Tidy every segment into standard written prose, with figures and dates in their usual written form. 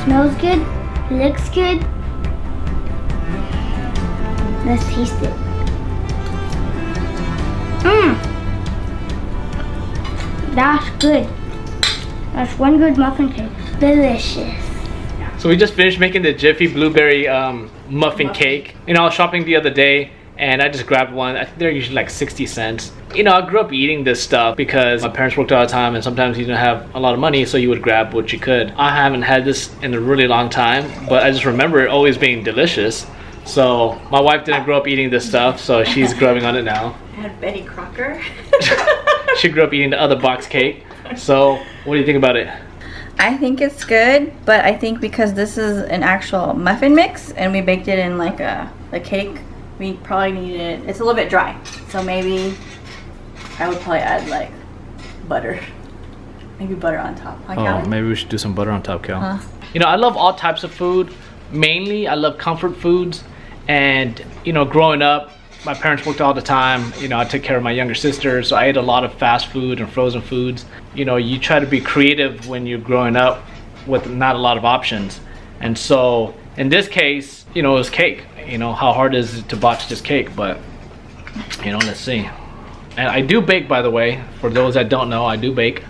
Smells good, looks good. Let's taste it. That's good. That's one good muffin cake. Delicious. So we just finished making the Jiffy blueberry muffin cake. You know, I was shopping the other day and I just grabbed one. I think they're usually like 60 cents. You know, I grew up eating this stuff because my parents worked all the time and sometimes you didn't have a lot of money, so you would grab what you could. I haven't had this in a really long time, but I just remember it always being delicious. So my wife didn't grow up eating this stuff, so she's grubbing on it now. I had Betty Crocker. She grew up eating the other box cake. So what do you think about it? I think it's good, but I think because this is an actual muffin mix and we baked it in like a cake, we probably needed, it's a little bit dry. So maybe I would probably add like butter. Maybe butter on top. Oh, maybe we should do some butter on top, Cal. You know, I love all types of food. Mainly, I love comfort foods. And, you know, growing up, my parents worked all the time. You know, I took care of my younger sister, so I ate a lot of fast food and frozen foods. You know, you try to be creative when you're growing up with not a lot of options. And so, in this case, you know, it was cake. You know, how hard is it to botch this cake? But, you know, let's see. And I do bake, by the way. For those that don't know, I do bake.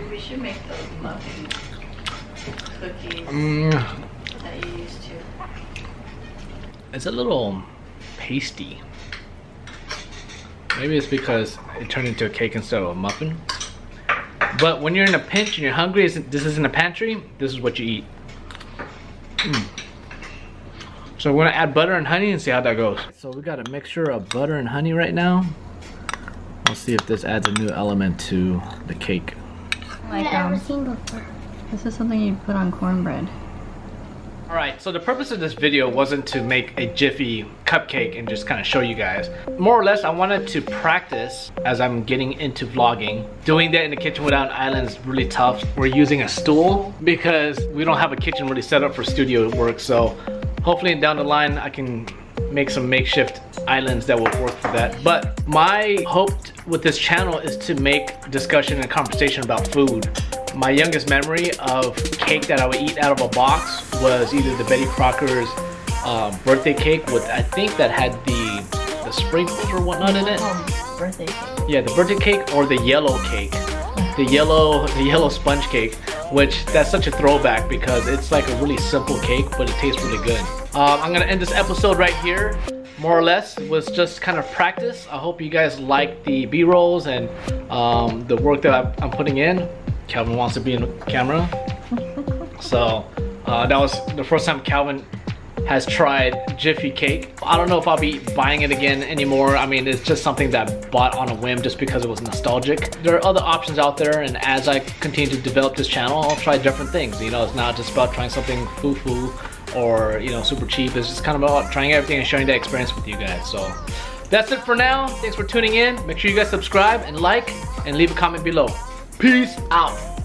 We should make those muffin cookies that you used to. It's a little pasty. Maybe it's because it turned into a cake instead of a muffin. But when you're in a pinch and you're hungry, this isn't a pantry, this is what you eat. So we're gonna add butter and honey and see how that goes. So we got a mixture of butter and honey right now. Let's see if this adds a new element to the cake. Like I've never seen before. This is something you put on cornbread. Alright, so the purpose of this video wasn't to make a Jiffy cupcake and just kind of show you guys. More or less, I wanted to practice as I'm getting into vlogging. Doing that in the kitchen without an island is really tough. We're using a stool because we don't have a kitchen really set up for studio work, so hopefully down the line I can make some makeshift islands that will work for that. But my hope with this channel is to make discussion and conversation about food. My youngest memory of cake that I would eat out of a box was either the Betty Crocker's birthday cake with, I think that had the sprinkles or whatnot in it. Birthday cake. Yeah, the birthday cake or the yellow cake. The yellow sponge cake, which that's such a throwback because it's like a really simple cake, but it tastes really good. I'm gonna end this episode right here. more or less was just kind of practice. I hope you guys like the B-rolls and the work that I'm putting in. Calvin wants to be in the camera. So that was the first time Calvin has tried Jiffy cake. I don't know if I'll be buying it again anymore. I mean, it's just something that I bought on a whim just because it was nostalgic. There are other options out there, and as I continue to develop this channel, I'll try different things. You know, it's not just about trying something foo-foo or, you know, super cheap. It's just kind of about trying everything and sharing that experience with you guys. So that's it for now. Thanks for tuning in. Make sure you guys subscribe and like and leave a comment below. Peace out.